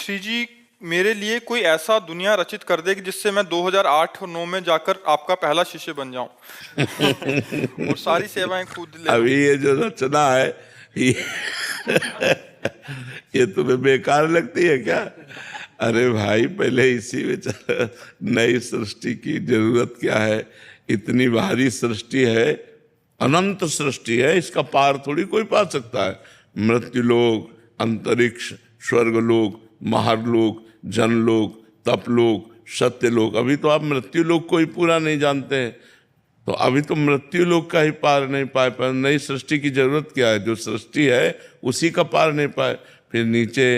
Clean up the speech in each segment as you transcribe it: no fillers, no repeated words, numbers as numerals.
श्री जी, मेरे लिए कोई ऐसा दुनिया रचित कर दे कि जिससे मैं 2008 और 9 में जाकर आपका पहला शिष्य बन जाऊं और सारी सेवाएं खुद ले लूं। अभी ये जो रचना है ये, ये तुम्हें बेकार लगती है क्या? अरे भाई, पहले इसी में चल। नई सृष्टि की जरूरत क्या है? इतनी भारी सृष्टि है, अनंत सृष्टि है, इसका पार थोड़ी कोई पा सकता है। मृत्युलोक, अंतरिक्ष, स्वर्गलोक, महारलोक, जनलोक, तपलोक, सत्यलोक। अभी तो आप मृत्युलोक को ही पूरा नहीं जानते हैं, तो अभी तो मृत्युलोक का ही पार नहीं पाए। पर नई सृष्टि की जरूरत क्या है? जो सृष्टि है उसी का पार नहीं पाए। फिर नीचे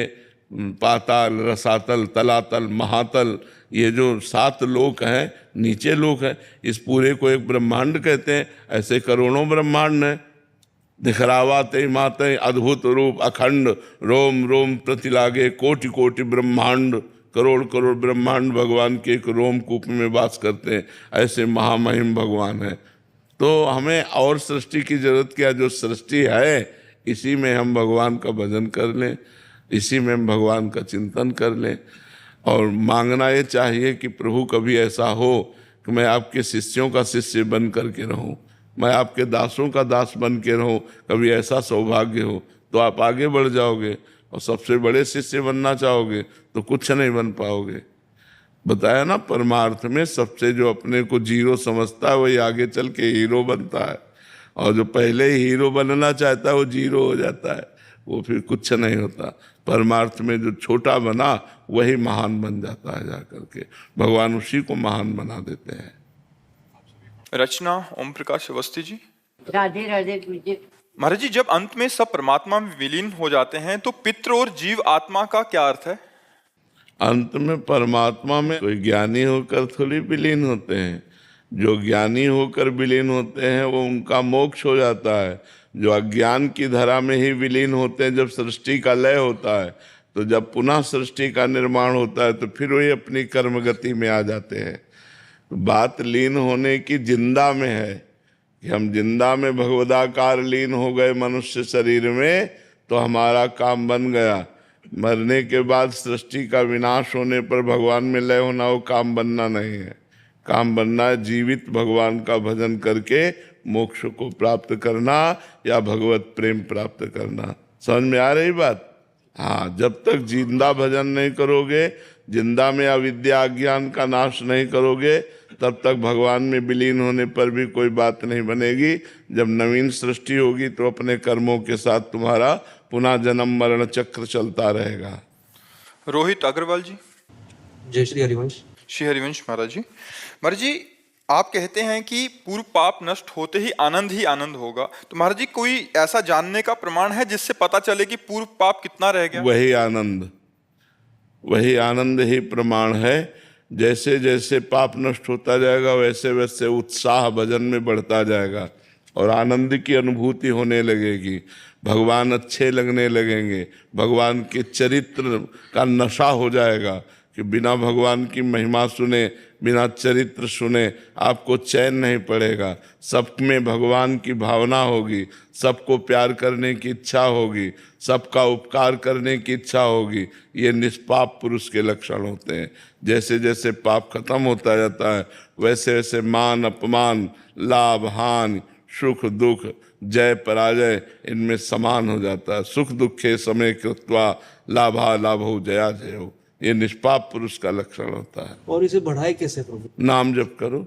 पाताल, रसातल, तलातल, महातल, ये जो 7 लोक हैं, नीचे लोक है। इस पूरे को एक ब्रह्मांड कहते हैं। ऐसे करोड़ों ब्रह्मांड हैं। दिखरावाते माते अद्भुत रूप अखंड, रोम रोम प्रतिलागे कोटि कोटि ब्रह्मांड। करोड़ करोड़ ब्रह्मांड भगवान के एक रोमकूप में वास करते हैं। ऐसे महामहिम भगवान है। तो हमें और सृष्टि की जरूरत क्या? जो सृष्टि है इसी में हम भगवान का भजन कर लें, इसी में हम भगवान का चिंतन कर लें। और मांगना ये चाहिए कि प्रभु कभी ऐसा हो कि मैं आपके शिष्यों का शिष्य बन करके रहूं, मैं आपके दासों का दास बन के रहूं। कभी ऐसा सौभाग्य हो तो आप आगे बढ़ जाओगे, और सबसे बड़े शिष्य बनना चाहोगे तो कुछ नहीं बन पाओगे। बताया ना, परमार्थ में सबसे जो अपने को जीरो समझता है वही आगे चल के हीरो बनता है, और जो पहले ही हीरो बनना चाहता है वो जीरो हो जाता है, वो फिर कुछ नहीं होता। परमार्थ में जो छोटा बना वही महान बन जाता है। जाकर के भगवान उसी को महान बना देते हैं। रचना ओम प्रकाश अवस्थी जी। राधे राधे पूज्य महाराज जी, जब अंत में सब परमात्मा में विलीन हो जाते हैं तो पितृ और जीव आत्मा का क्या अर्थ है? अंत में परमात्मा में कोई ज्ञानी होकर थोड़ी विलीन होते हैं। जो ज्ञानी होकर विलीन होते हैं वो उनका मोक्ष हो जाता है। जो अज्ञान की धरा में ही विलीन होते हैं, जब सृष्टि का लय होता है, तो जब पुनः सृष्टि का निर्माण होता है तो फिर वही अपनी कर्म गति में आ जाते हैं। तो बात लीन होने की जिंदा में है कि हम जिंदा में भगवदाकार लीन हो गए मनुष्य शरीर में, तो हमारा काम बन गया। मरने के बाद सृष्टि का विनाश होने पर भगवान में लय होना, वो काम बनना नहीं है। काम बनना है जीवित भगवान का भजन करके मोक्ष को प्राप्त करना या भगवत प्रेम प्राप्त करना। समझ में आ रही बात? हाँ, जब तक जिंदा भजन नहीं करोगे, जिंदा में अविद्या अज्ञान का नाश नहीं करोगे, तब तक भगवान में विलीन होने पर भी कोई बात नहीं बनेगी। जब नवीन सृष्टि होगी तो अपने कर्मों के साथ तुम्हारा पुनः जन्म मरण चक्र चलता रहेगा। रोहित अग्रवाल जी। जय श्री हरिवंश। श्री हरिवंश महाराज जी। महाराज जी, आप कहते हैं कि पूर्व पाप नष्ट होते ही आनंद होगा, तो महाराज जी कोई ऐसा जानने का प्रमाण है जिससे पता चले कि पूर्व पाप कितना रह गया? वही आनंद ही प्रमाण है। जैसे जैसे पाप नष्ट होता जाएगा वैसे वैसे उत्साह भजन में बढ़ता जाएगा और आनंद की अनुभूति होने लगेगी। भगवान अच्छे लगने लगेंगे, भगवान के चरित्र का नशा हो जाएगा कि बिना भगवान की महिमा सुने, बिना चरित्र सुने आपको चैन नहीं पड़ेगा। सब में भगवान की भावना होगी, सबको प्यार करने की इच्छा होगी, सबका उपकार करने की इच्छा होगी। ये निष्पाप पुरुष के लक्षण होते हैं। जैसे जैसे पाप खत्म होता जाता है वैसे वैसे मान अपमान, लाभ हानि, सुख दुख, जय पराजय इनमें समान हो जाता है। सुख दुखे समय कृत्वा लाभा लाभो जया जयो, ये निष्पाप पुरुष का लक्षण होता है। और इसे बढ़ाए कैसे प्रभु? नाम जप करो,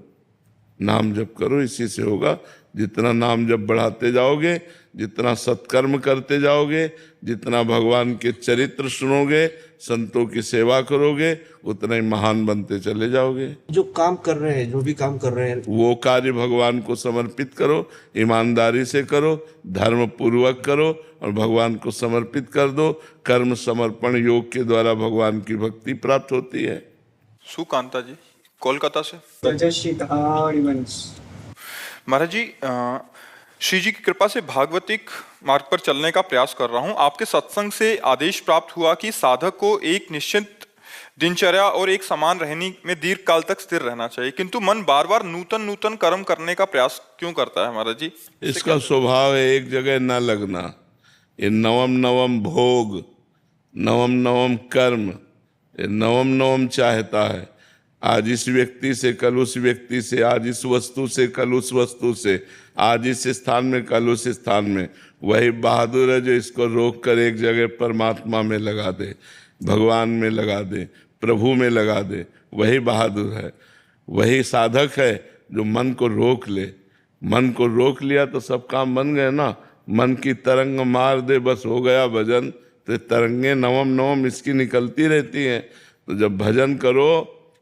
नाम जप करो, इसी से होगा। जितना नाम जप बढ़ाते जाओगे, जितना सत्कर्म करते जाओगे, जितना भगवान के चरित्र सुनोगे, संतों की सेवा करोगे, उतना ही महान बनते चले जाओगे। जो काम कर रहे हैं, जो भी काम कर रहे हैं, वो कार्य भगवान को समर्पित करो, ईमानदारी से करो, धर्म पूर्वक करो और भगवान को समर्पित कर दो। कर्म समर्पण योग के द्वारा भगवान की भक्ति प्राप्त होती है। सुकांता जी कोलकाता से। महाराज जी, श्री जी की कृपा से भागवतिक मार्ग पर चलने का प्रयास कर रहा हूँ। आपके सत्संग से आदेश प्राप्त हुआ कि साधक को एक निश्चित दिनचर्या और एक समान रहनी में दीर्घ काल तक स्थिर रहना चाहिए, किंतु मन बार बार नूतन कर्म करने का प्रयास क्यों करता है महाराज जी? इसका स्वभाव है एक जगह न लगना। ये नवम नवम भोग, नवम नवम कर्म, ये नवम नवम चाहता है, आज इस व्यक्ति से, कल उस व्यक्ति से, आज इस वस्तु से, कल उस वस्तु से, आज इस स्थान में, कल उस स्थान में। वही बहादुर है जो इसको रोक कर एक जगह परमात्मा में लगा दे, भगवान में लगा दे, प्रभु में लगा दे। वही बहादुर है। वही साधक है जो मन को रोक ले। मन को रोक लिया तो सब काम बन गए ना। मन की तरंग मार दे, बस हो गया भजन। तो तरंगे नवम नवम इसकी निकलती रहती हैं। तो जब भजन करो,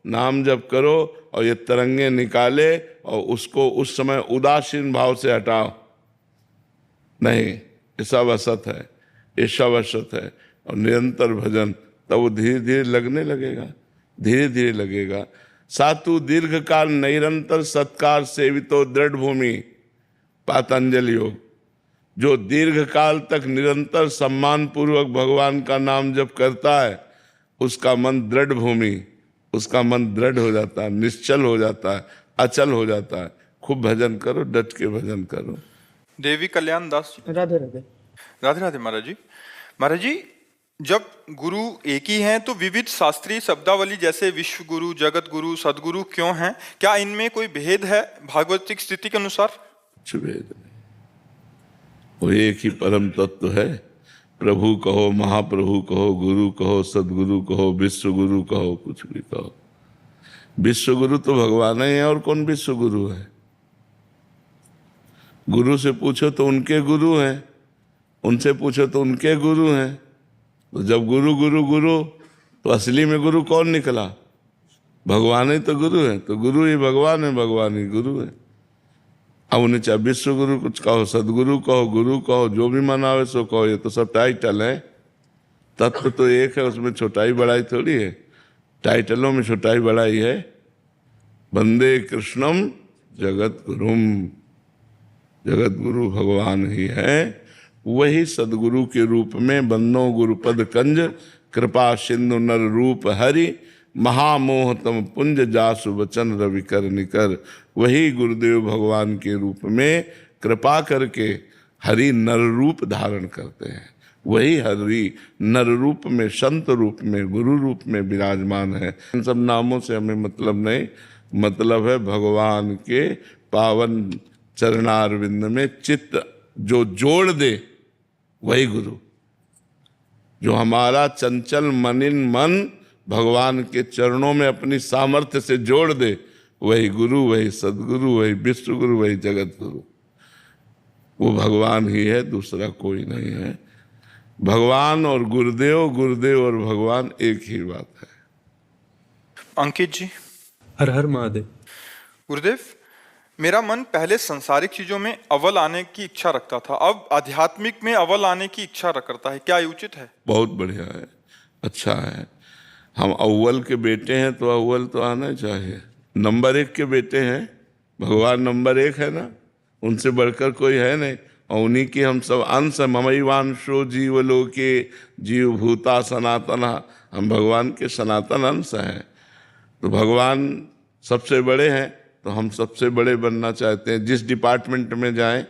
नाम जप करो और ये तरंगे निकाले और उसको उस समय उदासीन भाव से हटाओ। नहीं, ये सब असत है, ये सब असत है। और निरंतर भजन, तब वो धीरे धीरे लगने लगेगा, धीरे धीरे लगेगा। सातु दीर्घ काल निरंतर सत्कार सेवितो दृढ़ भूमि, पातंजलि योग। जो दीर्घ काल तक निरंतर सम्मान पूर्वक भगवान का नाम जप करता है, उसका मन दृढ़ भूमि, उसका मन दृढ़ हो जाता है, निश्चल हो जाता है, अचल हो जाता है। खूब भजन करो, डट के भजन करो। देवी कल्याण दास जी। राधे राधे। राधे राधे महाराज जी। महाराज जी, जब गुरु एक ही हैं तो विविध शास्त्रीय शब्दावली जैसे विश्व गुरु, जगत गुरु, सदगुरु क्यों हैं? क्या इनमें कोई भेद है भागवतिक स्थिति के अनुसार? कुछ भेद नहीं, वो एक ही परम तत्व है। प्रभु कहो, महाप्रभु कहो, गुरु कहो, सदगुरु कहो, विश्व गुरु कहो, कुछ भी कहो। विश्व गुरु तो भगवान ही है, और कौन विश्व गुरु है? गुरु से पूछो तो उनके गुरु हैं, उनसे पूछो तो उनके गुरु हैं। तो जब गुरु गुरु गुरु, तो असली में गुरु कौन निकला? भगवान ही तो गुरु है। तो गुरु ही भगवान है, भगवान ही गुरु है। अब उन्हें चाहे विश्व गुरु कुछ कहो, सदगुरु कहो, गुरु कहो, जो भी मनावे सो कहो, ये तो सब टाइटल है। तत्व तो एक है, उसमें छोटाई बड़ाई थोड़ी है। टाइटलों में छोटाई बड़ाई है। वंदे कृष्णम जगत गुरुम, जगत गुरु भगवान ही है। वही सदगुरु के रूप में बन्नो गुरुपद कंज, कृपा सिंधु नर रूप हरि, महामोहतम पुंज जासु वचन रवि कर निकर। वही गुरुदेव भगवान के रूप में कृपा करके हरि नर रूप धारण करते हैं। वही हरि नर रूप में, संत रूप में, गुरु रूप में विराजमान है। इन सब नामों से हमें मतलब नहीं, मतलब है भगवान के पावन चरणारविंद में चित्त जो जोड़ दे, वही गुरु। जो हमारा चंचल मनिन मन भगवान के चरणों में अपनी सामर्थ्य से जोड़ दे, वही गुरु, वही सदगुरु, वही विश्व गुरु, वही जगत गुरु। वो भगवान ही है, दूसरा कोई नहीं है। भगवान और गुरुदेव, गुरुदेव और भगवान एक ही बात है। अंकित जी। हर हर महादेव। गुरुदेव, मेरा मन पहले संसारिक चीजों में अव्वल आने की इच्छा रखता था, अब आध्यात्मिक में अव्वल आने की इच्छा करता है। क्या ये उचित है? बहुत बढ़िया है, अच्छा है। हम अव्वल के बेटे हैं तो अव्वल तो आना चाहिए। नंबर 1 के बेटे हैं, भगवान नंबर 1 है ना, उनसे बढ़कर कोई है नहीं। और उन्हीं की हम सब अंश, ममैवांशो जीवलोके जीव भूता सनातना, हम भगवान के सनातन अंश हैं। तो भगवान सबसे बड़े हैं, तो हम सबसे बड़े बनना चाहते हैं जिस डिपार्टमेंट में जाएं।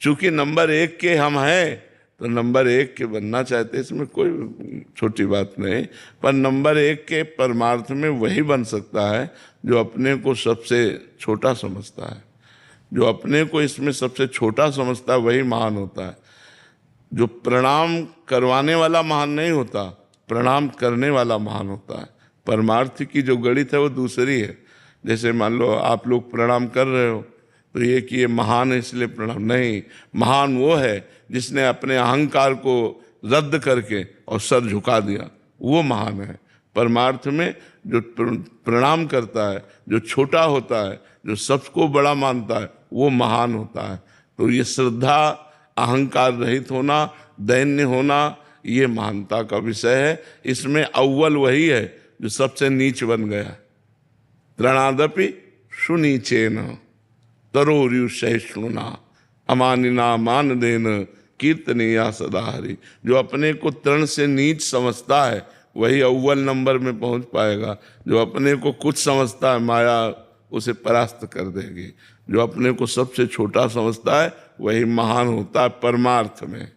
चूंकि नंबर 1 के हम हैं तो नंबर 1 के बनना चाहते हैं, इसमें कोई छोटी बात नहीं। पर नंबर 1 के परमार्थ में वही बन सकता है जो अपने को सबसे छोटा समझता है। जो अपने को इसमें सबसे छोटा समझता है वही महान होता है। जो प्रणाम करवाने वाला महान नहीं होता, प्रणाम करने वाला महान होता है। परमार्थ की जो गणित है वो दूसरी है। जैसे मान लो आप लोग प्रणाम कर रहे हो तो ये कि ये महान है इसलिए प्रणाम नहीं। महान वो है जिसने अपने अहंकार को रद्द करके और सर झुका दिया, वो महान है। परमार्थ में जो प्रणाम करता है, जो छोटा होता है, जो सबको बड़ा मानता है, वो महान होता है। तो ये श्रद्धा, अहंकार रहित होना, दैन्य होना, ये महानता का विषय है। इसमें अव्वल वही है जो सबसे नीच बन गया। त्रणादपि सुनीचेन तरोर्यु सहिष्णुना अमानिना मान देन कीर्तनीया सदा हरि। जो अपने को तृण से नीच समझता है वही अव्वल नंबर में पहुंच पाएगा। जो अपने को कुछ समझता है, माया उसे परास्त कर देगी। जो अपने को सबसे छोटा समझता है वही महान होता है परमार्थ में।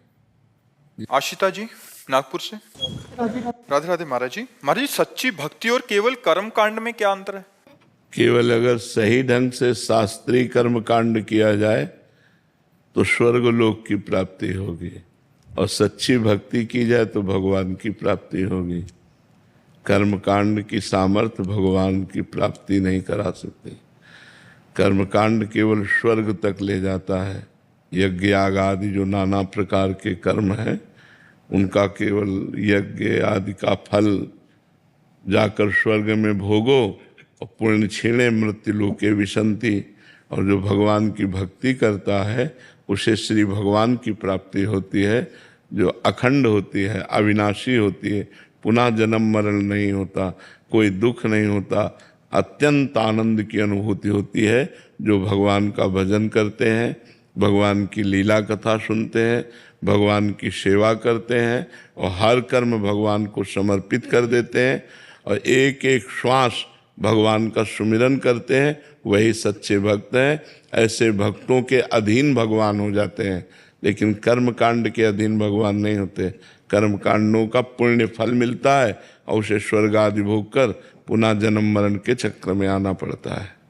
आशिता जी, नागपुर से। राधे राधे महाराज जी। महाराज जी, सच्ची भक्ति और केवल कर्म कांड में क्या अंतर है? केवल अगर सही ढंग से शास्त्रीय कर्म कांड किया जाए तो स्वर्ग लोक की प्राप्ति होगी, और सच्ची भक्ति की जाए तो भगवान की प्राप्ति होगी। कर्म कांड की सामर्थ्य भगवान की प्राप्ति नहीं करा सकती। कर्म कांड केवल स्वर्ग तक ले जाता है। यज्ञ याग आदि जो नाना प्रकार के कर्म हैं, उनका केवल यज्ञ आदि का फल जाकर स्वर्ग में भोगो, और पुण्य क्षीणे मृत्यु लोके विशंति। और जो भगवान की भक्ति करता है उसे श्री भगवान की प्राप्ति होती है, जो अखंड होती है, अविनाशी होती है, पुनः जन्म मरण नहीं होता, कोई दुख नहीं होता, अत्यंत आनंद की अनुभूति होती है। जो भगवान का भजन करते हैं, भगवान की लीला कथा सुनते हैं, भगवान की सेवा करते हैं और हर कर्म भगवान को समर्पित कर देते हैं और एक एक श्वास भगवान का सुमिरन करते हैं, वही सच्चे भक्त हैं। ऐसे भक्तों के अधीन भगवान हो जाते हैं, लेकिन कर्म कांड के अधीन भगवान नहीं होते। कर्म कांडों का पुण्य फल मिलता है और उसे स्वर्ग आदि भोग कर पुनः जन्म मरण के चक्र में आना पड़ता है।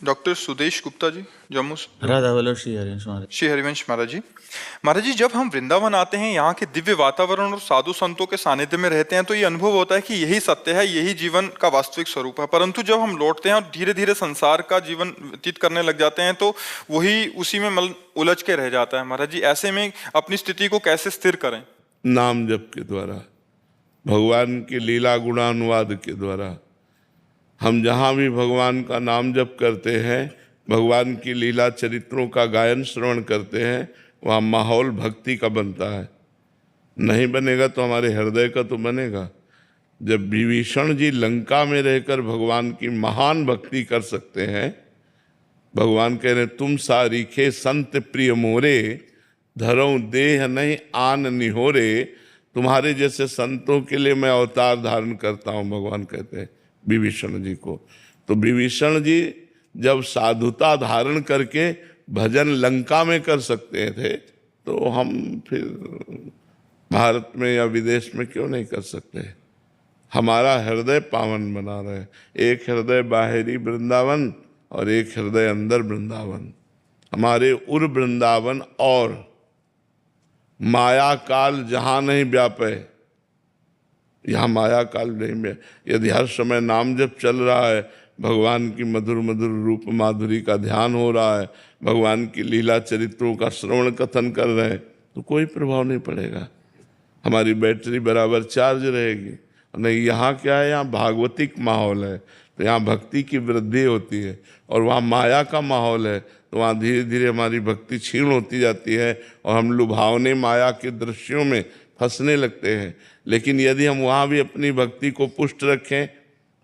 डॉक्टर सुदेश गुप्ता जी, जम्मू से। राधा बोलो श्री हरिवंश महाराज। श्री हरिवंश महाराज जी। महाराज जी, जब हम वृंदावन आते हैं, यहाँ के दिव्य वातावरण और साधु संतों के सानिध्य में रहते हैं, तो ये अनुभव होता है कि यही सत्य है, यही जीवन का वास्तविक स्वरूप है। परंतु जब हम लौटते हैं और धीरे धीरे संसार का जीवन व्यतीत करने लग जाते हैं, तो वही उसी में उलझ के रह जाता है। महाराज जी, ऐसे में अपनी स्थिति को कैसे स्थिर करें? नाम जप के द्वारा, भगवान की लीला गुणानुवाद के द्वारा। हम जहाँ भी भगवान का नाम जप करते हैं, भगवान की लीला चरित्रों का गायन श्रवण करते हैं, वहाँ माहौल भक्ति का बनता है। नहीं बनेगा तो हमारे हृदय का तो बनेगा। जब विभीषण जी लंका में रहकर भगवान की महान भक्ति कर सकते हैं, भगवान कह रहे तुम सारीखे संत प्रिय मोरे, धरऊं देह नहीं आन निहोरे। तुम्हारे जैसे संतों के लिए मैं अवतार धारण करता हूँ, भगवान कहते हैं विभीषण जी को। तो विभीषण जी जब साधुता धारण करके भजन लंका में कर सकते थे, तो हम फिर भारत में या विदेश में क्यों नहीं कर सकते? हमारा हृदय पावन बना रहे। एक हृदय बाहरी वृंदावन और एक हृदय अंदर वृंदावन। हमारे उर वृंदावन और माया काल जहाँ नहीं व्यापे, यहाँ माया काल नहीं में। यदि हर समय नाम जप चल रहा है, भगवान की मधुर मधुर रूप माधुरी का ध्यान हो रहा है, भगवान की लीला चरित्रों का श्रवण कथन कर रहे हैं, तो कोई प्रभाव नहीं पड़ेगा। हमारी बैटरी बराबर चार्ज रहेगी। नहीं, यहाँ क्या है, यहाँ भागवतिक माहौल है, तो यहाँ भक्ति की वृद्धि होती है। और वहाँ माया का माहौल है, तो वहाँ धीरे धीरे हमारी भक्ति क्षीण होती जाती है और हम लुभावने माया के दृश्यों में फंसने लगते हैं। लेकिन यदि हम वहाँ भी अपनी भक्ति को पुष्ट रखें,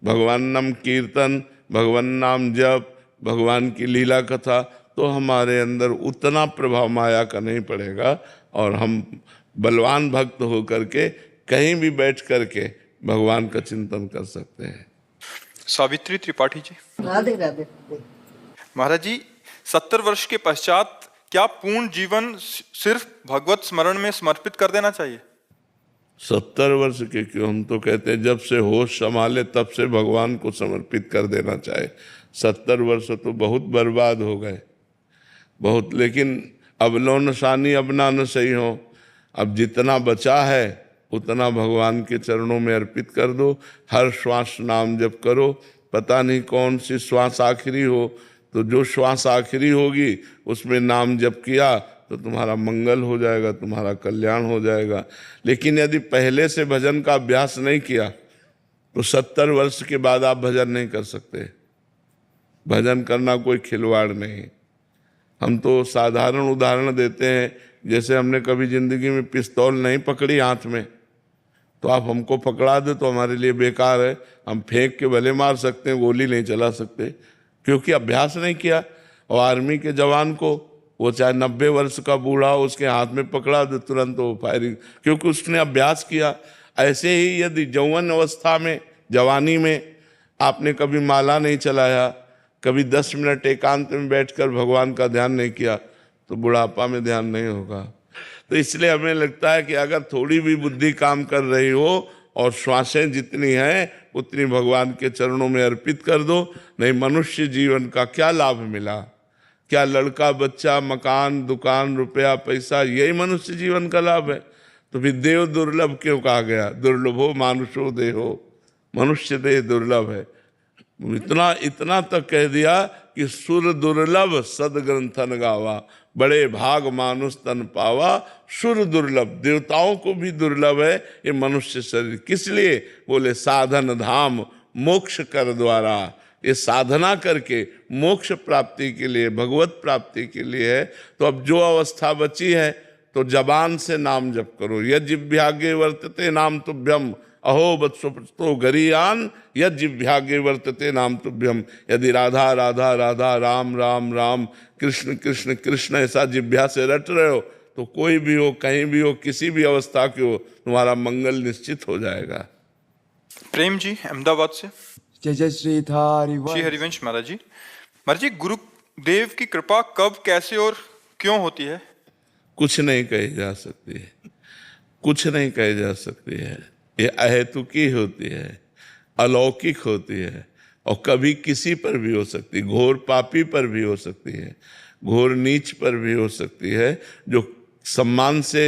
भगवान नाम कीर्तन, भगवान नाम जप, भगवान की लीला कथा, तो हमारे अंदर उतना प्रभाव माया का नहीं पड़ेगा और हम बलवान भक्त होकर के कहीं भी बैठ करके भगवान का चिंतन कर सकते हैं। सावित्री त्रिपाठी जी। राधे राधे। महाराज जी, 70 वर्ष के पश्चात क्या पूर्ण जीवन सिर्फ भगवत स्मरण में समर्पित कर देना चाहिए? 70 वर्ष के क्यों? हम तो कहते हैं जब से होश संभाले तब से भगवान को समर्पित कर देना चाहिए। 70 वर्ष तो बहुत बर्बाद हो गए, बहुत। लेकिन अब लो नशानी अब ना न सही हो। अब जितना बचा है उतना भगवान के चरणों में अर्पित कर दो। हर श्वास नाम जप करो। पता नहीं कौन सी श्वास आखिरी हो, तो जो श्वास आखिरी होगी उसमें नाम जप किया तो तुम्हारा मंगल हो जाएगा, तुम्हारा कल्याण हो जाएगा। लेकिन यदि पहले से भजन का अभ्यास नहीं किया तो 70 वर्ष के बाद आप भजन नहीं कर सकते। भजन करना कोई खिलवाड़ नहीं। हम तो साधारण उदाहरण देते हैं, जैसे हमने कभी जिंदगी में पिस्तौल नहीं पकड़ी हाथ में, तो आप हमको पकड़ा दे तो हमारे लिए बेकार है। हम फेंक के भले मार सकते हैं, गोली नहीं चला सकते, क्योंकि अभ्यास नहीं किया। और आर्मी के जवान को, वो चाहे 90 वर्ष का बूढ़ा हो, उसके हाथ में पकड़ा दे तुरंत वो फायरिंग, क्योंकि उसने अभ्यास किया। ऐसे ही यदि यौवन अवस्था में, जवानी में आपने कभी माला नहीं चलाया, कभी 10 मिनट एकांत में बैठकर भगवान का ध्यान नहीं किया, तो बुढ़ापा में ध्यान नहीं होगा। तो इसलिए हमें लगता है कि अगर थोड़ी भी बुद्धि काम कर रही हो और श्वासें जितनी हैं उतनी भगवान के चरणों में अर्पित कर दो। नहीं, मनुष्य जीवन का क्या लाभ मिला? क्या लड़का बच्चा, मकान, दुकान, रुपया, पैसा, यही मनुष्य जीवन का लाभ है? तो फिर देव दुर्लभ क्यों कहा गया? दुर्लभो मानुषो देहो, मनुष्य देह दुर्लभ है। इतना तक कह दिया कि सुर दुर्लभ सदग्रंथन गावा, बड़े भाग मानुष तन पावा, सुर दुर्लभ, देवताओं को भी दुर्लभ है ये मनुष्य शरीर। किस लिए? बोले साधन धाम मोक्ष कर द्वारा, ये साधना करके मोक्ष प्राप्ति के लिए, भगवत प्राप्ति के लिए है। तो अब जो अवस्था बची है तो जबान से नाम जप करो। यज्जिह्वागे वर्तते नाम तुभ्यम, अहो वत्सो गरीयान यज्जिह्वागे वर्तते नाम तुभ्यम। यदि राधा राधा राधा, राम राम राम, कृष्ण कृष्ण कृष्ण ऐसा जिह्वा से रट रहे हो तो कोई भी हो, कहीं भी हो, किसी भी अवस्था के हो, तुम्हारा मंगल निश्चित हो जाएगा। प्रेम जी अहमदाबाद से। जय जय श्री श्री हरिवंश महाराज जी। महाराज जी, गुरुदेव की कृपा कब, कैसे और क्यों होती है? कुछ नहीं कही जा सकती है, कुछ नहीं कही जा सकती है। ये अहेतुकी होती है, अलौकिक होती है, और कभी किसी पर भी हो सकती है। घोर पापी पर भी हो सकती है, घोर नीच पर भी हो सकती है, जो सम्मान से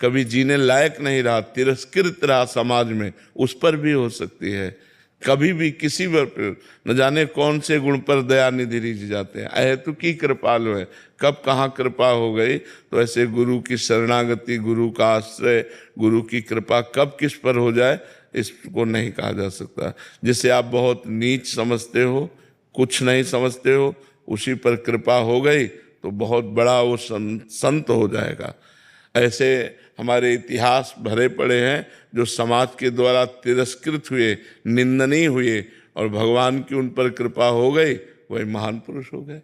कभी जीने लायक नहीं रहा, तिरस्कृत रहा समाज में, उस पर भी हो सकती है। कभी भी किसी पर, न जाने कौन से गुण पर दया निधि रीझ जाते हैं। अहेतुकी कृपालु है, कब कहाँ कृपा हो गई। तो ऐसे गुरु की शरणागति, गुरु का आश्रय, गुरु की कृपा कब किस पर हो जाए इसको नहीं कहा जा सकता। जिसे आप बहुत नीच समझते हो, कुछ नहीं समझते हो, उसी पर कृपा हो गई तो बहुत बड़ा वो संत हो जाएगा। ऐसे हमारे इतिहास भरे पड़े हैं जो समाज के द्वारा तिरस्कृत हुए, निंदनीय हुए, और भगवान की उन पर कृपा हो गई, वही महान पुरुष हो गए।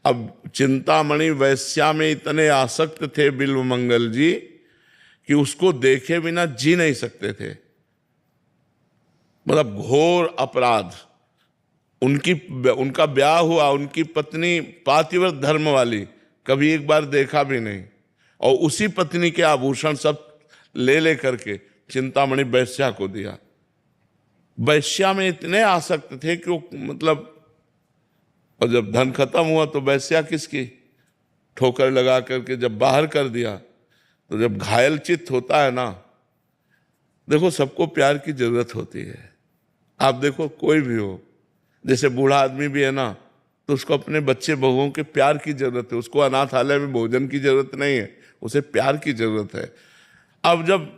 अब चिंतामणि वैश्या में इतने आसक्त थे बिल्व मंगल जी कि उसको देखे बिना जी नहीं सकते थे। मतलब घोर अपराध। उनका ब्याह हुआ, उनकी पत्नी पातिव्रत धर्म वाली, कभी एक बार देखा भी नहीं, और उसी पत्नी के आभूषण सब ले करके चिंतामणि वैश्या को दिया। वैश्या में इतने आसक्त थे कि वो मतलब, और जब धन खत्म हुआ तो वैश्या किसकी, ठोकर लगा करके जब बाहर कर दिया, तो जब घायल चित्त होता है ना, देखो सबको प्यार की जरूरत होती है। आप देखो कोई भी हो, जैसे बूढ़ा आदमी भी है ना, तो उसको अपने बच्चे बहुओं के प्यार की जरूरत है। उसको अनाथालय में भोजन की जरूरत नहीं है, उसे प्यार की जरूरत है। अब जब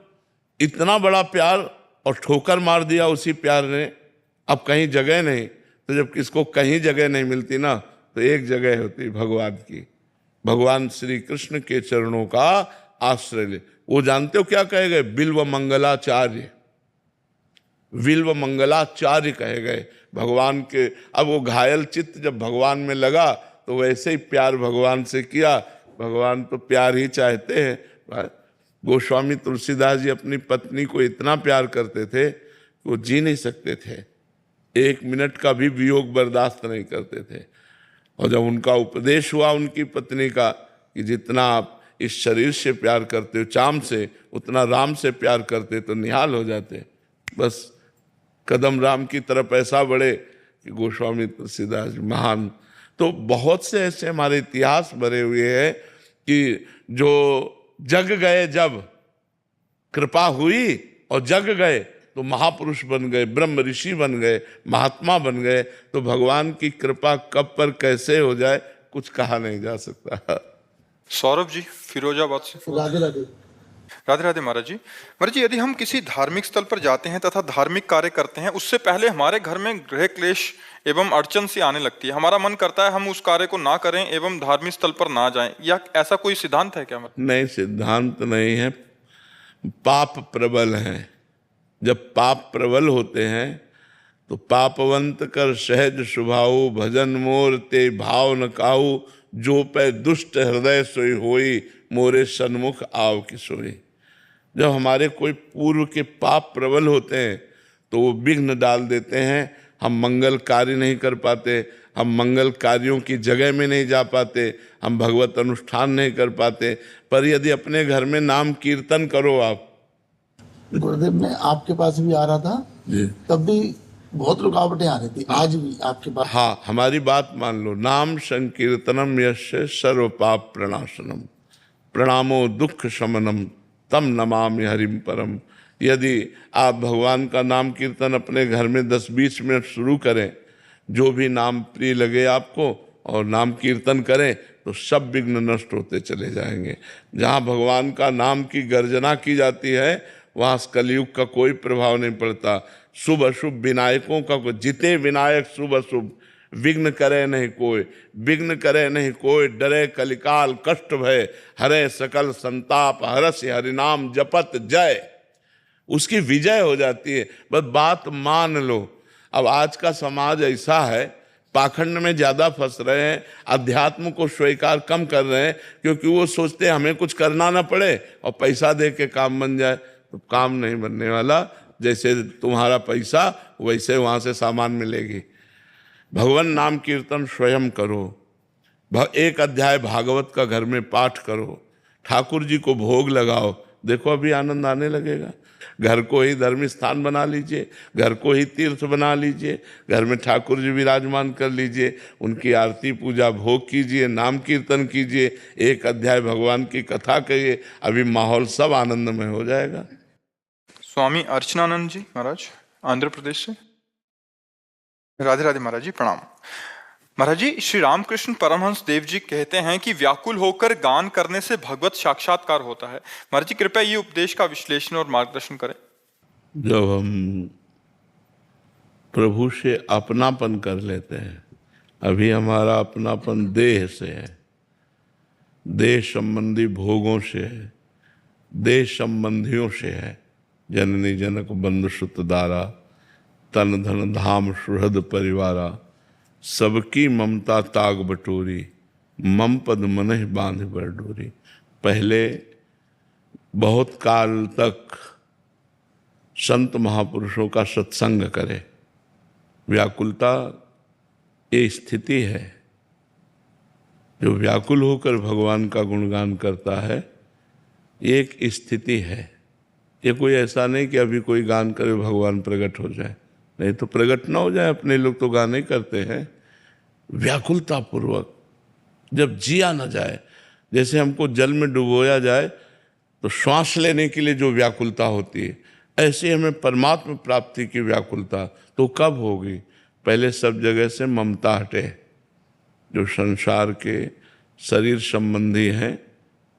इतना बड़ा प्यार और ठोकर मार दिया उसी प्यार ने, अब कहीं जगह नहीं, तो जब किसको कहीं जगह नहीं मिलती ना, तो एक जगह होती भगवान की। भगवान श्री कृष्ण के चरणों का आश्रय ले। वो जानते हो क्या कहे गए? बिल्व मंगलाचार्य, बिल्व मंगलाचार्य कहे गए भगवान के। अब वो घायल चित्त जब भगवान में लगा तो वैसे ही प्यार भगवान से किया। भगवान तो प्यार ही चाहते हैं। गोस्वामी तुलसीदास जी अपनी पत्नी को इतना प्यार करते थे कि वो जी नहीं सकते थे, एक मिनट का भी वियोग बर्दाश्त नहीं करते थे। और जब उनका उपदेश हुआ उनकी पत्नी का कि जितना आप इस शरीर से प्यार करते हो चाम से, उतना राम से प्यार करते, तो निहाल हो जाते। बस कदम राम की तरफ ऐसा बढ़े कि गोस्वामी तुलसीदास महान। तो बहुत से ऐसे हमारे इतिहास भरे हुए हैं कि जो जग गए, जब कृपा हुई और जग गए तो महापुरुष बन गए, ब्रह्म ऋषि बन गए, महात्मा बन गए। तो भगवान की कृपा कब पर कैसे हो जाए कुछ कहा नहीं जा सकता। सौरभ जी फिरोजाबाद से। राधे राधे। राधे राधे महाराज जी। महाराज जी, यदि हम किसी धार्मिक स्थल पर जाते हैं तथा धार्मिक कार्य करते हैं, उससे पहले हमारे घर में गृह क्लेश एवं अड़चन सी आने लगती है, हमारा मन करता है हम उस कार्य को ना करें एवं धार्मिक स्थल पर ना जाएं, या ऐसा कोई सिद्धांत है क्या? नहीं, सिद्धांत नहीं है, पाप प्रबल है। जब पाप प्रबल होते हैं तो पापवंत कर सहज स्वभाव, भजन मोर ते भाव न काऊ, जो पे दुष्ट हृदय सोई होई, मोरे सन्मुख आव की सोई। जब हमारे कोई पूर्व के पाप प्रबल होते हैं तो वो विघ्न डाल देते हैं हम मंगल कार्य नहीं कर पाते, हम मंगल कार्यों की जगह में नहीं जा पाते, हम भगवत अनुष्ठान नहीं कर पाते। पर यदि अपने घर में नाम कीर्तन करो आप। गुरुदेव, मैं आपके पास भी आ रहा था जी। तब भी बहुत रुकावटें आ रही थी, आज भी आपके पास। हाँ, हमारी बात मान लो। नाम संकीर्तनम यस्य सर्व पाप प्रणाशनम, प्रणामो दुख शमनम, तम नमामि हरिम परम। यदि आप भगवान का नाम कीर्तन अपने घर में 10-20 मिनट शुरू करें, जो भी नाम प्रिय लगे आपको, और नाम कीर्तन करें, तो सब विघ्न नष्ट होते चले जाएंगे। जहाँ भगवान का नाम की गर्जना की जाती है, वहाँ कलयुग का कोई प्रभाव नहीं पड़ता। शुभ अशुभ विनायकों का, जिते विनायक शुभ अशुभ, विघ्न करे नहीं कोई, विघ्न करे नहीं कोई, डरे कलिकाल कष्ट भय, हरे सकल संताप, हरस हरिनाम जपत जय। उसकी विजय हो जाती है। बस बात मान लो। अब आज का समाज ऐसा है, पाखंड में ज्यादा फंस रहे हैं, अध्यात्म को स्वीकार कम कर रहे हैं, क्योंकि वो सोचते हैं हमें कुछ करना ना पड़े और पैसा दे के काम बन जाए। तो काम नहीं बनने वाला। जैसे तुम्हारा पैसा, वैसे वहां से सामान मिलेगी। भगवान नाम कीर्तन स्वयं करो। एक अध्याय भागवत का घर में पाठ करो, ठाकुर जी को भोग लगाओ, देखो अभी आनंद आने लगेगा। घर को ही धर्म स्थान बना लीजिए, घर को ही तीर्थ बना लीजिए, घर में ठाकुर जी विराजमान कर लीजिए, उनकी आरती पूजा भोग कीजिए, नाम कीर्तन कीजिए, एक अध्याय भगवान की कथा कहिए, अभी माहौल सब आनंदमय हो जाएगा। स्वामी अर्चनानंद जी महाराज, आंध्र प्रदेश से। राधे राधे महाराज जी, प्रणाम। महाराज जी, श्री रामकृष्ण परमहंस देव जी कहते हैं कि व्याकुल होकर गान करने से भगवत साक्षात्कार होता है। महाराज जी, कृपया ये उपदेश का विश्लेषण और मार्गदर्शन करें। जब हम प्रभु से अपनापन कर लेते हैं, अभी हमारा अपनापन देह से है, देह संबंधी भोगों से है, देह संबंधियों से है। जननी जनक बंधु सुत दारा, तन धन धाम सुहृद परिवारा, सबकी ममता ताग बटोरी, मम पद मनहि बांध बर डोरी। पहले बहुत काल तक संत महापुरुषों का सत्संग करे। व्याकुलता ये स्थिति है। जो व्याकुल होकर भगवान का गुणगान करता है, ये एक स्थिति है। ये कोई ऐसा नहीं कि अभी कोई गान करे भगवान प्रकट हो जाए, नहीं तो प्रकट ना हो जाए। अपने लोग तो गाने करते हैं। व्याकुलता पूर्वक जब जिया न जाए, जैसे हमको जल में डुबोया जाए तो श्वास लेने के लिए जो व्याकुलता होती है, ऐसे हमें परमात्मा प्राप्ति की व्याकुलता तो कब होगी? पहले सब जगह से ममता हटे। जो संसार के शरीर संबंधी हैं,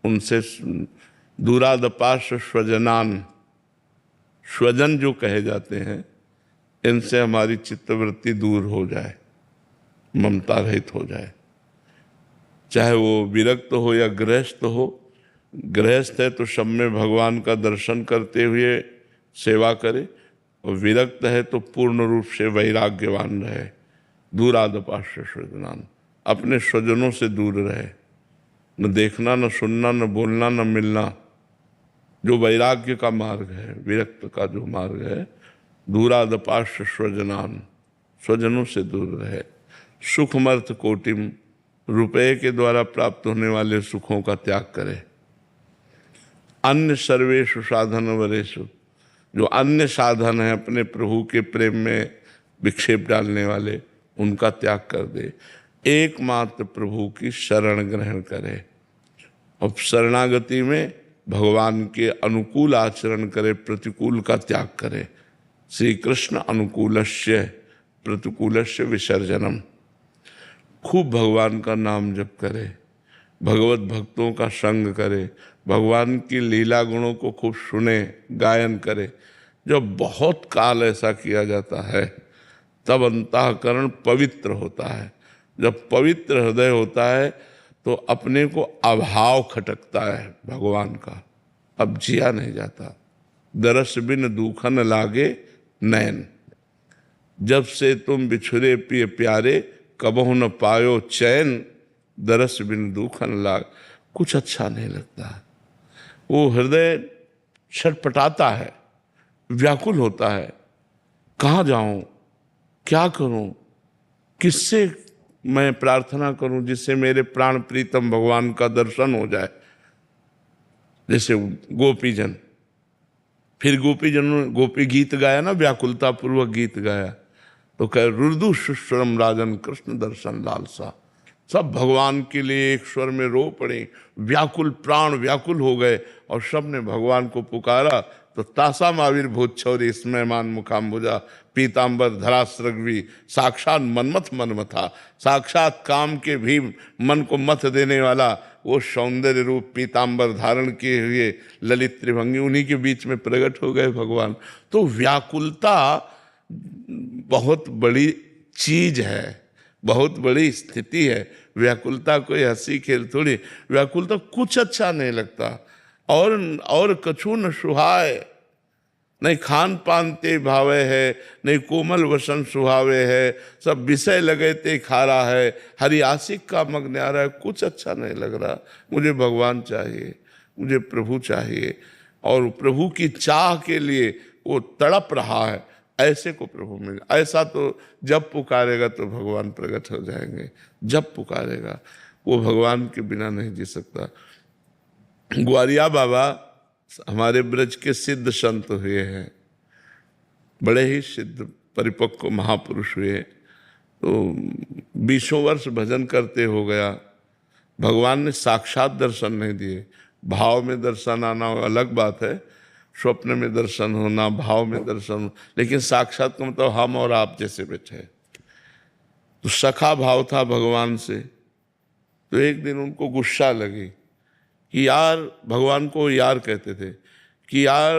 उनसे दूरादपाश स्वजनान, स्वजन जो कहे जाते हैं, इनसे हमारी चित्तवृत्ति दूर हो जाए, ममता रहित हो जाए। चाहे वो विरक्त हो या गृहस्थ हो। गृहस्थ है तो सब में भगवान का दर्शन करते हुए सेवा करे, और विरक्त है तो पूर्ण रूप से वैराग्यवान रहे। दूरादपाश्य स्वजनान, अपने स्वजनों से दूर रहे, न देखना, न सुनना, न बोलना, न मिलना। जो वैराग्य का मार्ग है, विरक्त का जो मार्ग है, दूरादपाश्य स्वजनान, स्वजनों से दूर रहे। सुखमर्थ कोटिम, रुपये के द्वारा प्राप्त होने वाले सुखों का त्याग करे। अन्य सर्वेषु साधन वरेषु, जो अन्य साधन है अपने प्रभु के प्रेम में विक्षेप डालने वाले, उनका त्याग कर दे। एकमात्र प्रभु की शरण ग्रहण करे। और शरणागति में भगवान के अनुकूल आचरण करे, प्रतिकूल का त्याग करे। श्री कृष्ण अनुकूलस्य प्रतिकूलस्य विसर्जनम। खूब भगवान का नाम जप करे, भगवत भक्तों का संग करे, भगवान की लीला गुणों को खूब सुने, गायन करे। जब बहुत काल ऐसा किया जाता है, तब अंतःकरण पवित्र होता है। जब पवित्र हृदय होता है तो अपने को अभाव खटकता है भगवान का, अब जिया नहीं जाता। दरस बिन दूखन लागे नैन, जब से तुम बिछुरे पिए प्यारे, कबहु न पायो चैन, दरस बिन दूखन लाग। कुछ अच्छा नहीं लगता। वो हृदय छटपटाता है, व्याकुल होता है। कहाँ जाऊं, क्या करूं, किससे मैं प्रार्थना करूं जिससे मेरे प्राण प्रीतम भगवान का दर्शन हो जाए। जैसे गोपीजन, फिर गोपीजनों ने गोपी गीत गाया ना, व्याकुलता पूर्वक गीत गाया, तो कह रुदु सुश्रम राजन कृष्ण दर्शन लालसा। सब भगवान के लिए एक स्वर में रो पड़े, व्याकुल, प्राण व्याकुल हो गए और सब ने भगवान को पुकारा। तो तासा माविर भूच्छौरी स्मयमान मुखाम्बुजा पीताम्बर धराश्रग्वी साक्षात मनमथ मनमथा। साक्षात काम के भी मन को मथ देने वाला वो सौंदर्य रूप पीताम्बर धारण किए हुए ललित त्रिभंगी, उन्हीं के बीच में प्रकट हो गए भगवान। तो व्याकुलता बहुत बड़ी चीज है, बहुत बड़ी स्थिति है। व्याकुलता कोई हंसी खेल थोड़ी, व्याकुलता कुछ अच्छा नहीं लगता। और कछु न सुहाए, नहीं खान पान ते भावे है, नहीं कोमल वसन सुहावे है, सब विषय लगे ते खारा है, हरि आशिक का मग न्यारा है। कुछ अच्छा नहीं लग रहा, मुझे भगवान चाहिए, मुझे प्रभु चाहिए। और प्रभु की चाह के लिए वो तड़प रहा है, ऐसे को प्रभु मिल। ऐसा तो जब पुकारेगा तो भगवान प्रकट हो जाएंगे, जब पुकारेगा। वो भगवान के बिना नहीं जी सकता। ग्वारिया बाबा हमारे ब्रज के सिद्ध संत हुए हैं, बड़े ही सिद्ध परिपक्व महापुरुष हुए। तो 20 वर्ष भजन करते हो गया, भगवान ने साक्षात दर्शन नहीं दिए। भाव में दर्शन आना अलग बात है, स्वप्न में दर्शन होना, भाव में दर्शन, लेकिन साक्षात का मतलब हम और आप जैसे बैठे। तो सखा भाव था भगवान से। तो एक दिन उनको गुस्सा लगी कि यार, भगवान को यार कहते थे, कि यार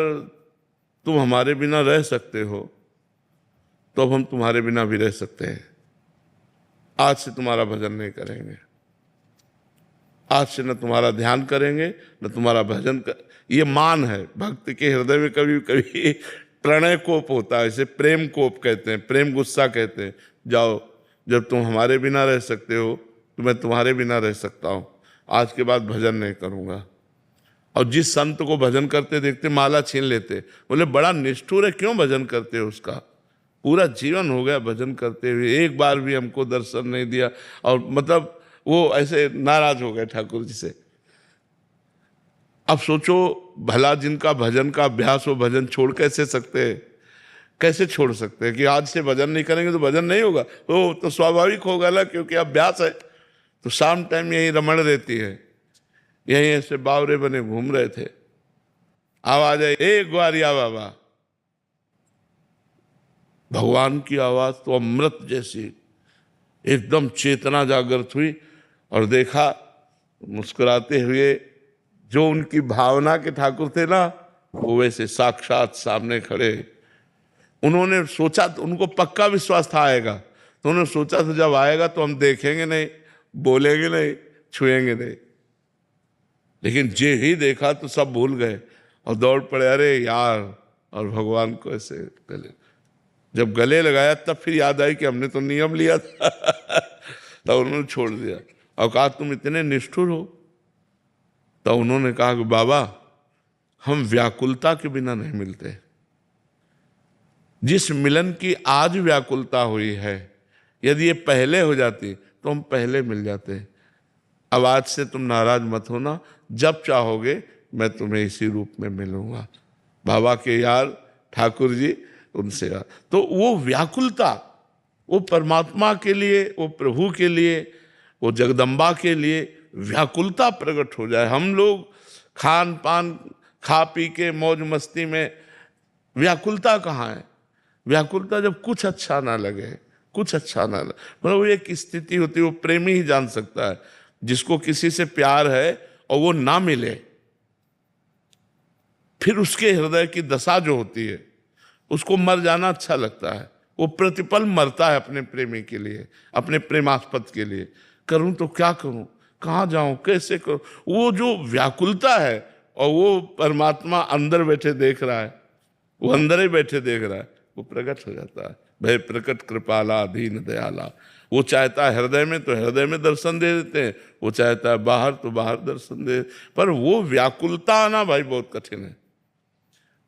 तुम हमारे बिना रह सकते हो तो अब हम तुम्हारे बिना भी रह सकते हैं। आज से तुम्हारा भजन नहीं करेंगे, आज से न तुम्हारा ध्यान करेंगे न तुम्हारा भजन ये मान है। भक्त के हृदय में कभी कभी प्रणय कोप होता है, इसे प्रेम कोप कहते हैं, प्रेम गुस्सा कहते हैं। जाओ, जब तुम हमारे बिना रह सकते हो तो मैं तुम्हारे बिना रह सकता हूँ, आज के बाद भजन नहीं करूँगा। और जिस संत को भजन करते देखते माला छीन लेते, बोले बड़ा निष्ठुर है, क्यों भजन करते हो? उसका पूरा जीवन हो गया भजन करते हुए, एक बार भी हमको दर्शन नहीं दिया। और मतलब वो ऐसे नाराज हो गए ठाकुर जी से। अब सोचो, भला जिनका भजन का अभ्यास हो, भजन छोड़ कैसे सकते हैं? कैसे छोड़ सकते हैं कि आज से भजन नहीं करेंगे तो भजन नहीं होगा? तो स्वाभाविक होगा ना, क्योंकि अभ्यास है। तो शाम टाइम यही रमण रहती है, यहीं ऐसे बावरे बने घूम रहे थे, आवाज आई, ए ग्वारिया बाबा। भगवान की आवाज तो अमृत जैसी, एकदम चेतना जागृत हुई और देखा मुस्कुराते हुए जो उनकी भावना के ठाकुर थे ना, वो वैसे साक्षात सामने खड़े। उन्होंने सोचा, तो उनको पक्का विश्वास था आएगा, तो उन्होंने सोचा था जब आएगा तो हम देखेंगे नहीं, बोलेंगे नहीं, छुएंगे नहीं। लेकिन जे ही देखा तो सब भूल गए और दौड़ पड़े, अरे यार। और भगवान को ऐसे गले, जब गले लगाया तब फिर याद आई कि हमने तो नियम लिया था। तब उन्होंने छोड़ दिया और कहा तुम इतने निष्ठुर हो। तो उन्होंने कहा कि बाबा, हम व्याकुलता के बिना नहीं मिलते। जिस मिलन की आज व्याकुलता हुई है, यदि ये पहले हो जाती तो हम पहले मिल जाते। अब आज से तुम नाराज मत होना, जब चाहोगे मैं तुम्हें इसी रूप में मिलूंगा। बाबा के यार ठाकुर जी, उनसे यार। तो वो व्याकुलता, वो परमात्मा के लिए, वो प्रभु के लिए, वो जगदम्बा के लिए व्याकुलता प्रकट हो जाए। हम लोग खान पान खा पी के मौज मस्ती में, व्याकुलता कहाँ है? व्याकुलता जब कुछ अच्छा ना लगे, कुछ अच्छा ना लगे। मतलब एक स्थिति होती है, वो प्रेमी ही जान सकता है, जिसको किसी से प्यार है और वो ना मिले, फिर उसके हृदय की दशा जो होती है, उसको मर जाना अच्छा लगता है। वो प्रतिपल मरता है अपने प्रेमी के लिए, अपने प्रेमास्पद के लिए। करूं तो क्या करूं, कहाँ जाऊं, कैसे करूं? वो जो व्याकुलता है, और वो परमात्मा अंदर बैठे देख रहा है, वो अंदर ही बैठे देख रहा है, वो प्रकट हो जाता है। भय प्रकट कृपाला दीन दयाला। वो चाहता है हृदय में तो हृदय में दर्शन दे देते हैं, वो चाहता है बाहर तो बाहर दर्शन दे। पर वो व्याकुलता आना भाई बहुत कठिन है।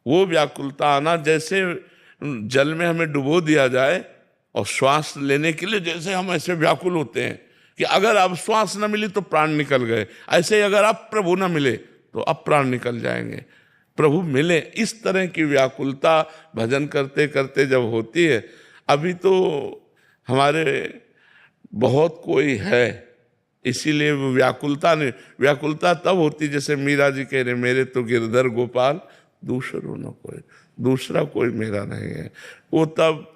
वो व्याकुलता आना, जैसे जल में हमें डुबो दिया जाए और श्वास लेने के लिए जैसे हम ऐसे व्याकुल होते हैं कि अगर अब श्वास न मिली तो प्राण निकल गए, ऐसे ही अगर अब प्रभु न मिले तो अब प्राण निकल जाएंगे। प्रभु मिले, इस तरह की व्याकुलता भजन करते करते जब होती है। अभी तो हमारे बहुत कोई है, इसीलिए वो व्याकुलता नहीं, व्याकुलता तब होती जैसे मीरा जी कह रहे, मेरे तो गिरधर गोपाल दूसरो न कोई, दूसरा कोई मेरा नहीं है। वो तब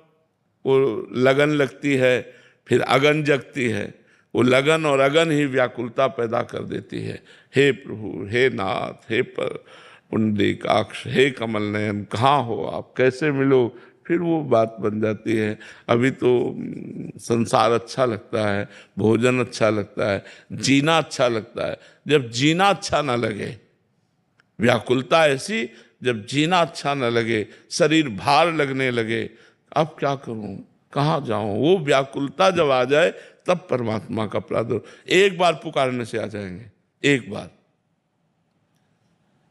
वो लगन लगती है, फिर अगन जगती है। वो लगन और अगन ही व्याकुलता पैदा कर देती है। हे प्रभु, हे नाथ, हे पुंडरीकाक्ष, हे कमल नयन, कहाँ हो आप, कैसे मिलो, फिर वो बात बन जाती है। अभी तो संसार अच्छा लगता है, भोजन अच्छा लगता है, जीना अच्छा लगता है। जब जीना अच्छा ना लगे, व्याकुलता ऐसी, जब जीना अच्छा न लगे, शरीर भार लगने लगे, अब क्या करूं, कहाँ जाऊं, वो व्याकुलता जब आ जाए तब परमात्मा का प्रादुर्भाव। एक बार पुकारने से आ जाएंगे,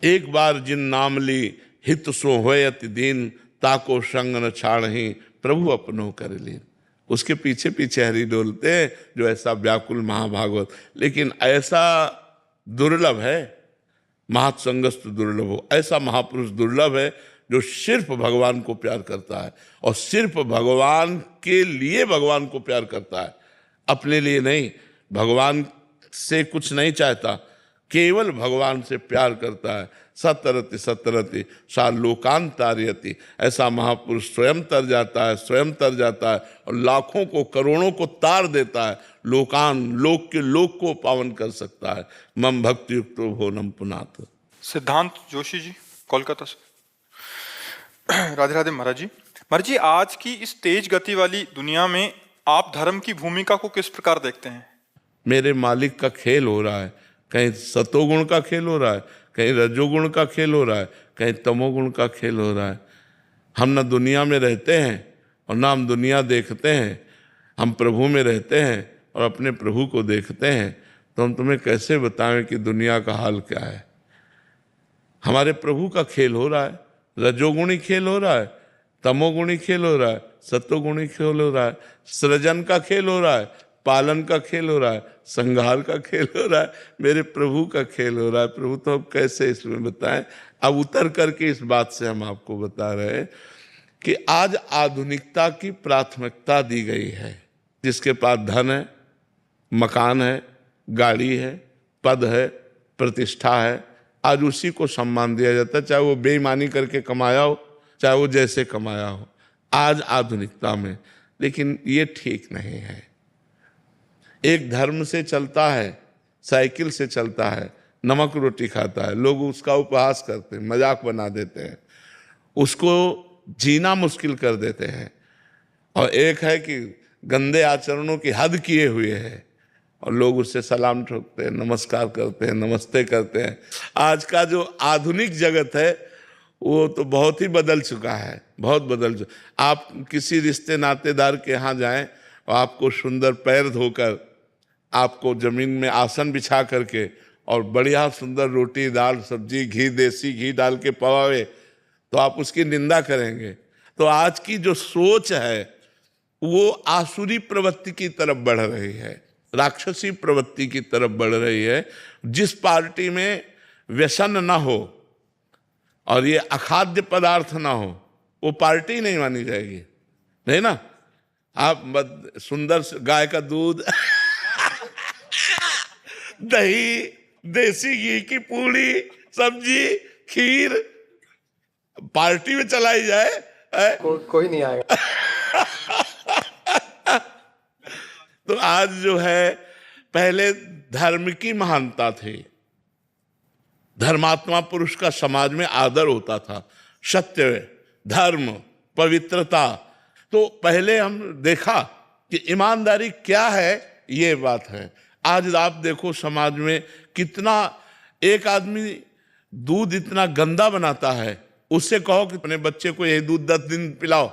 एक बार जिन नाम ली हित सो होयति दीन, ताको संग न छाड़हि प्रभु अपनो कर लीन। उसके पीछे पीछे हरि डोलते हैं जो ऐसा व्याकुल महाभागवत। लेकिन ऐसा दुर्लभ है, महत्संगस्तु दुर्लभ हो, ऐसा महापुरुष दुर्लभ है जो सिर्फ भगवान को प्यार करता है और सिर्फ भगवान के लिए भगवान को प्यार करता है, अपने लिए नहीं। भगवान से कुछ नहीं चाहता, केवल भगवान से प्यार करता है। सतरति सतरति सा लोकान तारयति, ऐसा महापुरुष स्वयं तर जाता है, स्वयं तर जाता है और लाखों को करोड़ों को तार देता है। लोकान, लोक के लोक को पावन कर सकता है। मम भक्ति युक्तो भोनम पुनात। सिद्धांत जोशी जी, कोलकाता से। राधे राधे महाराज जी। महाराज जी, आज की इस तेज गति वाली दुनिया में आप धर्म की भूमिका को किस प्रकार देखते हैं? मेरे मालिक का खेल हो रहा है, कहीं सतोगुण का खेल हो रहा है, कहीं रजोगुण का खेल हो रहा है, कहीं तमोगुण का खेल हो रहा है। हम ना दुनिया में रहते हैं और ना हम दुनिया देखते हैं, हम प्रभु में रहते हैं और अपने प्रभु को देखते हैं। तो हम तुम्हें कैसे बताएं कि दुनिया का हाल क्या है। हमारे प्रभु का खेल हो रहा है, रजोगुणी खेल हो रहा है, तमोगुणी खेल हो रहा है, सतोगुणी खेल हो रहा है, सृजन का खेल हो रहा है, पालन का खेल हो रहा है, संहार का खेल हो रहा है, मेरे प्रभु का खेल हो रहा है। प्रभु तो अब कैसे इसमें बताएं। अब उतर करके इस बात से हम आपको बता रहे हैं कि आज आधुनिकता की प्राथमिकता दी गई है। जिसके पास धन है, मकान है, गाड़ी है, पद है, प्रतिष्ठा है, आज उसी को सम्मान दिया जाता है, चाहे वो बेईमानी करके कमाया हो, चाहे वो जैसे कमाया हो, आज आधुनिकता में। लेकिन ये ठीक नहीं है। एक धर्म से चलता है, साइकिल से चलता है, नमक रोटी खाता है, लोग उसका उपहास करते हैं, मजाक बना देते हैं, उसको जीना मुश्किल कर देते हैं। और एक है कि गंदे आचरणों की हद किए हुए है और लोग उससे सलाम ठोकते हैं, नमस्कार करते हैं, नमस्ते करते हैं। आज का जो आधुनिक जगत है वो तो बहुत ही बदल चुका है, बहुत बदल चुका। आप किसी रिश्ते नातेदार के यहाँ जाएं और आपको सुंदर पैर धोकर, आपको जमीन में आसन बिछा करके और बढ़िया सुंदर रोटी, दाल, सब्जी, घी, देसी घी डाल के पवावे, तो आप उसकी निंदा करेंगे। तो आज की जो सोच है वो आसुरी प्रवृत्ति की तरफ बढ़ रही है, राक्षसी प्रवृत्ति की तरफ बढ़ रही है। जिस पार्टी में व्यसन ना हो और ये अखाद्य पदार्थ ना हो, वो पार्टी नहीं मानी जाएगी, नहीं ना। आप सुंदर गाय का दूध दही, देसी घी की पूड़ी, सब्जी, खीर पार्टी में चलाई जाए, कोई नहीं आएगा। तो आज जो है, पहले धर्म की महानता थी, धर्मात्मा पुरुष का समाज में आदर होता था, सत्य, धर्म, पवित्रता। तो पहले हम देखा कि ईमानदारी क्या है, ये बात है। आज आप देखो समाज में कितना, एक आदमी दूध इतना गंदा बनाता है, उससे कहो कि अपने बच्चे को यही दूध 10 दिन पिलाओ,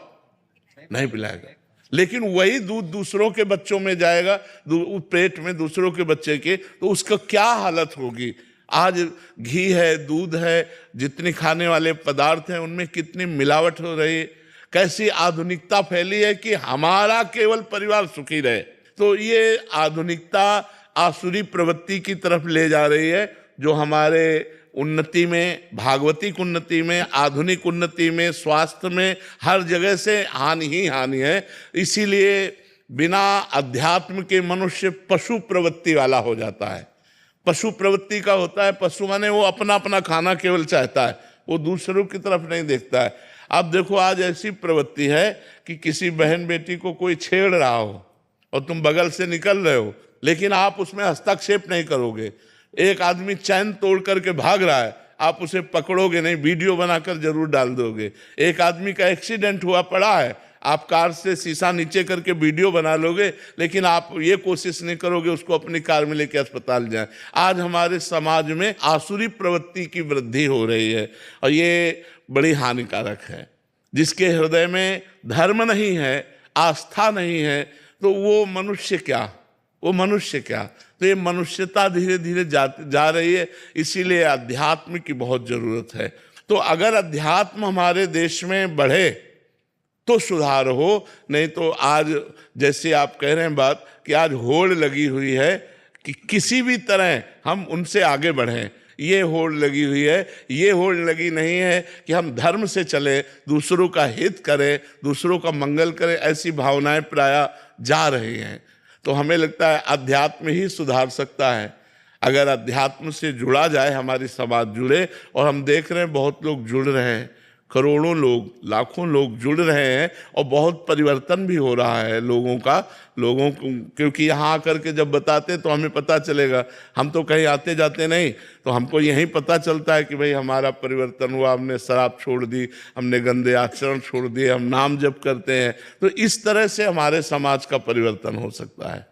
नहीं पिलाएगा। लेकिन वही दूध दूसरों के बच्चों में जाएगा, पेट में दूसरों के बच्चे के, तो उसका क्या हालत होगी। आज घी है, दूध है, जितने खाने वाले पदार्थ हैं उनमें कितनी मिलावट हो रही है, कैसी आधुनिकता फैली है कि हमारा केवल परिवार सुखी रहे। तो ये आधुनिकता आसुरी प्रवृत्ति की तरफ ले जा रही है, जो हमारे उन्नति में, भागवतिक उन्नति में, आधुनिक उन्नति में, स्वास्थ्य में, हर जगह से हानि ही हानि है। इसीलिए बिना अध्यात्म के मनुष्य पशु प्रवृत्ति वाला हो जाता है। पशु प्रवृत्ति का होता है, पशु माने वो अपना अपना खाना केवल चाहता है, वो दूसरों की तरफ नहीं देखता है। आप देखो आज ऐसी प्रवृत्ति है कि किसी बहन बेटी को कोई छेड़ रहा हो और तुम बगल से निकल रहे हो, लेकिन आप उसमें हस्तक्षेप नहीं करोगे। एक आदमी चैन तोड़ करके भाग रहा है, आप उसे पकड़ोगे नहीं, वीडियो बनाकर जरूर डाल दोगे। एक आदमी का एक्सीडेंट हुआ पड़ा है, आप कार से शीशा नीचे करके वीडियो बना लोगे, लेकिन आप ये कोशिश नहीं करोगे उसको अपनी कार में लेके अस्पताल जाए। आज हमारे समाज में आसुरी प्रवृत्ति की वृद्धि हो रही है और ये बड़ी हानिकारक है। जिसके हृदय में धर्म नहीं है, आस्था नहीं है, तो वो मनुष्य क्या, वो मनुष्य क्या। तो ये मनुष्यता धीरे धीरे जा रही है, इसीलिए अध्यात्म की बहुत जरूरत है। तो अगर अध्यात्म हमारे देश में बढ़े तो सुधार हो, नहीं तो आज जैसे आप कह रहे हैं बात कि आज होड़ लगी हुई है कि किसी भी तरह हम उनसे आगे बढ़ें, ये होड़ लगी हुई है। ये होड़ लगी नहीं है कि हम धर्म से चले, दूसरों का हित करें, दूसरों का मंगल करें, ऐसी भावनाएं प्रायः जा रही हैं। तो हमें लगता है अध्यात्म ही सुधार सकता है। अगर अध्यात्म से जुड़ा जाए, हमारी समाज जुड़े, और हम देख रहे हैं बहुत लोग जुड़ रहे हैं, करोड़ों लोग, लाखों लोग जुड़ रहे हैं और बहुत परिवर्तन भी हो रहा है लोगों को, क्योंकि यहाँ आकर के जब बताते तो हमें पता चलेगा। हम तो कहीं आते जाते नहीं, तो हमको यहीं पता चलता है कि भाई हमारा परिवर्तन हुआ, हमने शराब छोड़ दी, हमने गंदे आचरण छोड़ दिए, हम नाम जप करते हैं। तो इस तरह से हमारे समाज का परिवर्तन हो सकता है।